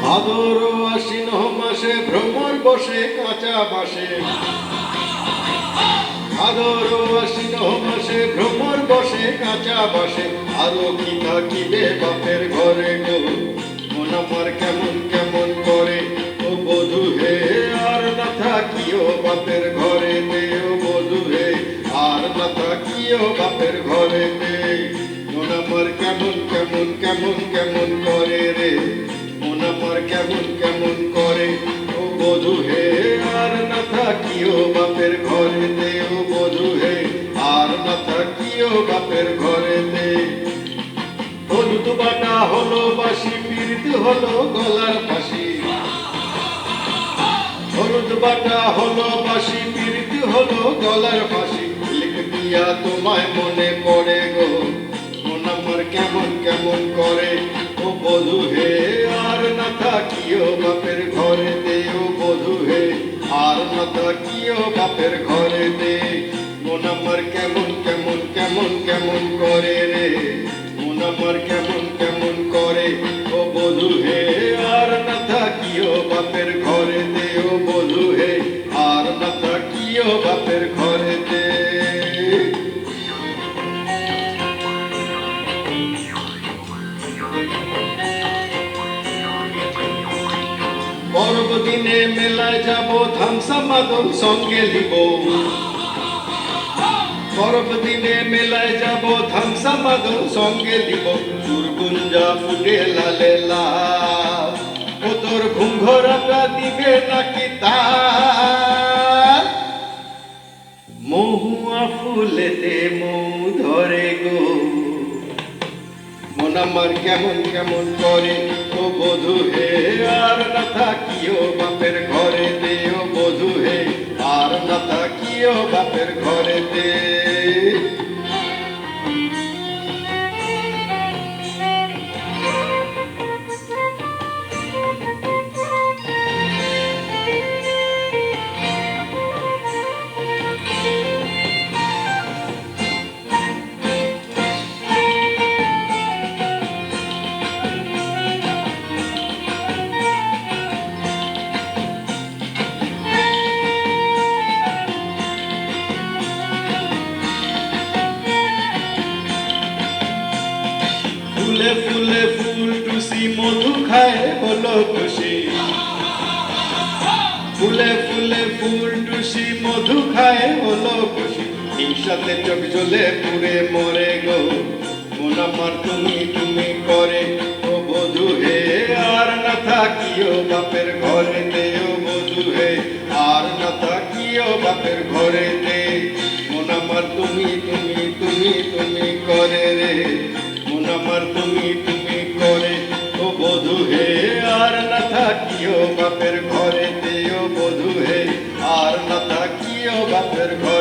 ভাদর আশ্বিন মাসে ভ্রমর বসে কাঁচা বাসে, ভাদর আশ্বিন মাসে ভ্রমর বসে কাঁচা বাসে। আরো কি থাকিবে বাপের ঘরে গো, মন আমার কেমন কেমন করে ও বধূ হে। আর না থাকিও বাপের ঘরে তে ও বধূ হে, আর না থাকিও বাপের ঘরে তে। মন আমার কেমন কেমন কেমন কেমন করে রে, মন আমার কেমন কেমন করে ও বধূ হে। আর না থাকিও বাপের ঘরেতে ও বধূ হে, আর না থাকিও বাপের ঘরেতে। হলুদ বাটা হলো বাসি, পীড়িত হলো গলার ফাঁসি। হলুদ বাটা হলো বাসি, পীড়িত হলো গলার ফাঁসি। লিখিয়া তোমায় মনে পড়ে গো, মন আমার কেমন কেমন করে ও বধূ হে। আর না থাকিও বাপের ঘরেতে ও বধূ হে, আর না থাকিও বাপের ঘরেতে। মন আমার কেমন কেমন কেমন কেমন করে রে, মন আমার কেমন কেমন করে ও বধূ হে। আর না থাকিও বাপের ঘরেতে ও বধূ হে, আর না থাকিও বাপের ঘরেতে। পর্বদিনে মেলায় যাব, ধামসা মাদল সঙ্গে লিব। পর্বদিনে মেলায় যাব, ধামসা মাদল সঙ্গে লিব। চুরগুঞ্জা ফুটে লালে লাল, ও তোর ঘুঙ্ঘরাটা দিবে নাকি তার। মহুয়া ফুলেতে মৌ ধরে গো, মন আমার কেমন কেমন করে ও বধূ হে। আর না থাকিও বাপের ঘরেতে ও বধূ হে, আর না থাকিও বাপের ঘরেতে। ফুলে ফুলে ফুল টুসি মধু খায় হলো খুশি। ফুলে ফুলে ফুল টুসি মধু খায় হলো খুশি। হিংসাতে চোখ জ্বলে পুড়ে মরে গো, মন আমার তুমি তুমি করে ও বধূ হে। আর না থাকিও বাপের ঘরেতে ও বধূ হে, আর না থাকিও বাপের ঘরেতে। মন আমার তুমি তুমি তুমি তুমি করে রে, মন আমার তুমি তুমি করে ও বধূ হে। আর না থাকিও বাপের ঘরেতে ও বধূ হে, আর না থাকিও বাপের ঘরে।